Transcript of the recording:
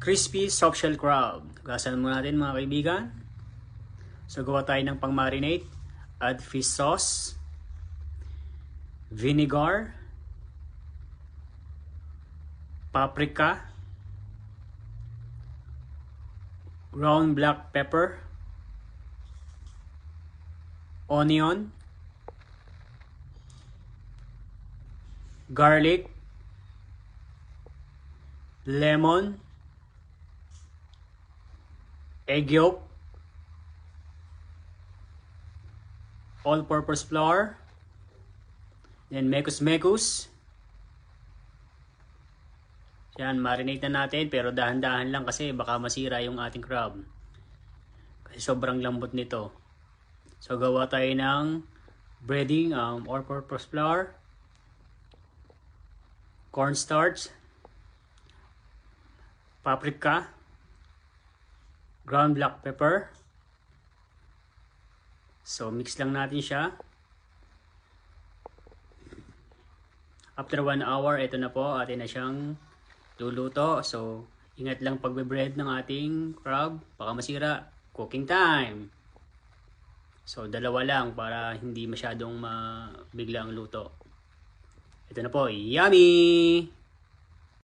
crispy soft shell crab. Gasan mo natin mga kaibigan. So gawa tayo ng pang-marinate. Add fish sauce, vinegar, paprika, ground black pepper, onion, garlic, lemon, egg yolk, all-purpose flour, then mekus-mekus. Yan, marinate na natin pero dahan-dahan lang kasi baka masira yung ating crab. Kasi sobrang lambot nito. So gawa tayo ng breading, all-purpose flour, cornstarch, paprika, ground black pepper. So mix lang natin siya. After 1 hour, ito na po, atin na siyang luluto. So ingat lang pagbe-bread ng ating crab, baka masira. Cooking time. So dalawa lang para hindi masyadong mabigla ang luto. Ito na po, yummy!